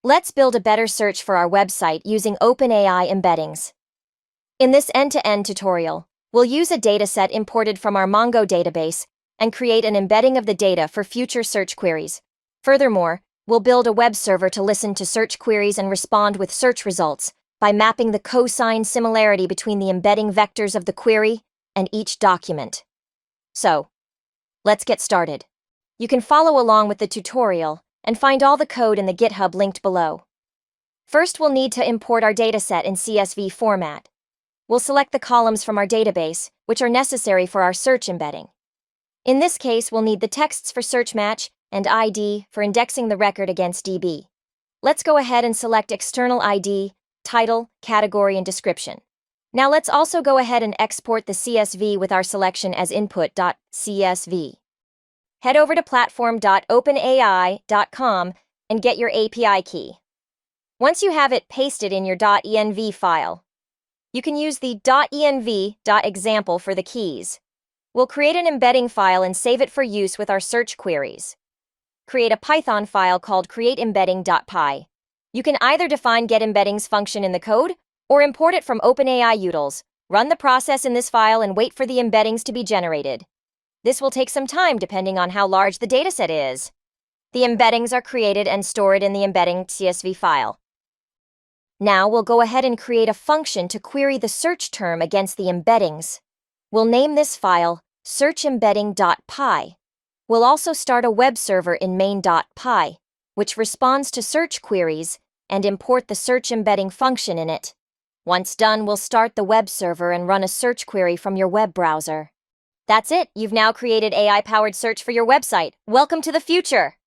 Let's build a better search for our website using OpenAI embeddings. In this end-to-end tutorial, we'll use a dataset imported from our Mongo database and create an embedding of the data for future search queries. Furthermore, we'll build a web server to listen to search queries and respond with search results by mapping the cosine similarity between the embedding vectors of the query and each document. So, let's get started. You can follow along with the tutorial and find all the code in the GitHub linked below. First, we'll need to import our dataset in CSV format. We'll select the columns from our database, which are necessary for our search embedding. In this case, we'll need the texts for search match and ID for indexing the record against DB. Let's go ahead and select external ID, title, category, and description. Now let's also go ahead and export the CSV with our selection as input.csv. Head over to platform.openai.com and get your API key. Once you have it pasted in your .env file, you can use the .env.example for the keys. We'll create an embedding file and save it for use with our search queries. Create a Python file called createembedding.py. You can either define getEmbeddings function in the code or import it from OpenAI utils. Run the process in this file and wait for the embeddings to be generated. This will take some time depending on how large the dataset is. The embeddings are created and stored in the embedding CSV file. Now we'll go ahead and create a function to query the search term against the embeddings. We'll name this file searchembedding.py. We'll also start a web server in main.py, which responds to search queries, and import the search embedding function in it. Once done, we'll start the web server and run a search query from your web browser. That's it. You've now created AI-powered search for your website. Welcome to the future!